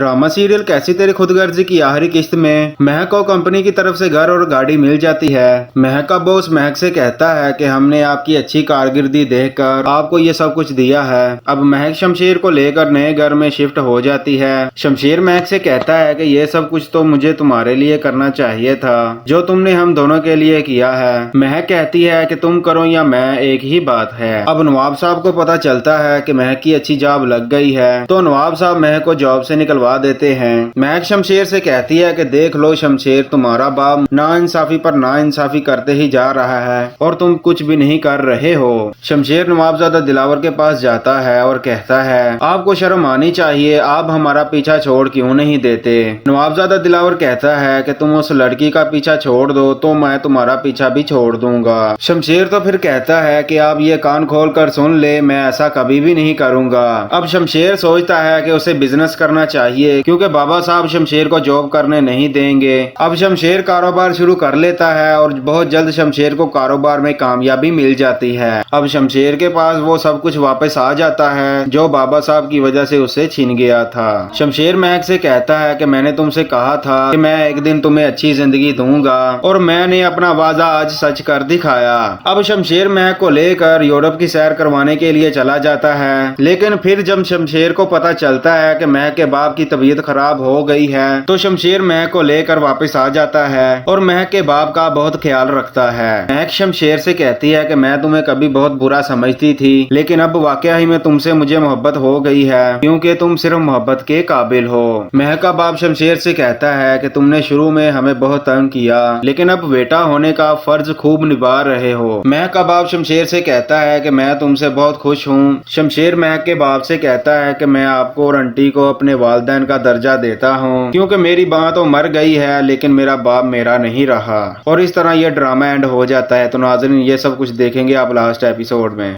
Drama serial कैसी तेरी खुदगर्जी की आखिरी किस्त में महक को कंपनी की तरफ से घर और गाड़ी मिल जाती है। महक का बॉस महक से कहता है कि हमने आपकी अच्छी कारकिर्दी देखकर आपको ये सब कुछ दिया है। अब महक शमशेर को लेकर नए घर में शिफ्ट हो जाती है। शमशेर महक से कहता है कि ये सब कुछ तो मुझे तुम्हारे लिए करना चाहिए था, जो तुमने हम दोनों के लिए किया है। महक कहती है कि तुम करो या मैं, एक ही बात है। अब नवाब साहब को पता चलता है कि महक की अच्छी जॉब लग गई है, तो नवाब साहब महक को जॉब से निकलवा देते हैं। महक शमशेर से कहती है कि देख लो शमशेर, तुम्हारा बाप नाइंसाफी पर नाइंसाफी करते ही जा रहा है और तुम कुछ भी नहीं कर रहे हो। शमशेर नवाबजादा दिलावर के पास जाता है और कहता है आपको शर्म आनी चाहिए, आप हमारा पीछा छोड़ क्यों नहीं देते। नवाबजादा दिलावर कहता है कि तुम उस लड़की का पीछा छोड़ दो तो मैं तुम्हारा पीछा भी छोड़ दूंगा। शमशेर तो फिर कहता है कि आप ये कान खोल कर सुन ले, मैं ऐसा कभी भी नहीं करूंगा। अब शमशेर सोचता है कि उसे बिजनेस करना चाहिए क्योंकि बाबा साहब शमशेर को जॉब करने नहीं देंगे। अब शमशेर कारोबार शुरू कर लेता है और बहुत जल्द शमशेर को कारोबार में कामयाबी मिल जाती है। अब शमशेर के पास वो सब कुछ वापस आ जाता है जो बाबा साहब की वजह से उससे छीन गया था। शमशेर महक से कहता है कि मैंने तुमसे कहा था कि मैं एक दिन तुम्हें अच्छी जिंदगी दूंगा और मैंने अपना वादा आज सच कर दिखाया। अब शमशेर महक को लेकर यूरोप की सैर करवाने के लिए चला जाता है, लेकिन फिर जब शमशेर को पता चलता है कि महक के बाप की तबीयत खराब हो गई है तो शमशेर महक को लेकर वापस आ जाता है और महक के बाप का बहुत ख्याल रखता है। महक शमशेर से कहती है कि मैं तुम्हें कभी बहुत बुरा समझती थी, लेकिन अब वाकई ही में तुमसे मुझे मोहब्बत हो गई है क्योंकि तुम सिर्फ मोहब्बत के काबिल हो। महक का बाप शमशेर से कहता है कि तुमने शुरू में हमें बहुत तंग किया, लेकिन अब बेटा होने का फर्ज खूब निभा रहे हो। महक का बाप शमशेर से कहता है कि मैं तुमसे बहुत खुश हूँ। शमशेर महक के बाप से कहता है कि मैं आपको और आंटी को अपने वालिदैन का दर्जा देता हूँ क्योंकि मेरी माँ तो मर गई है लेकिन मेरा बाप मेरा नहीं रहा। और इस तरह ये ड्रामा एंड हो जाता है। तो नाज़रीन, ये सब कुछ देखेंगे आप लास्ट एपिसोड में।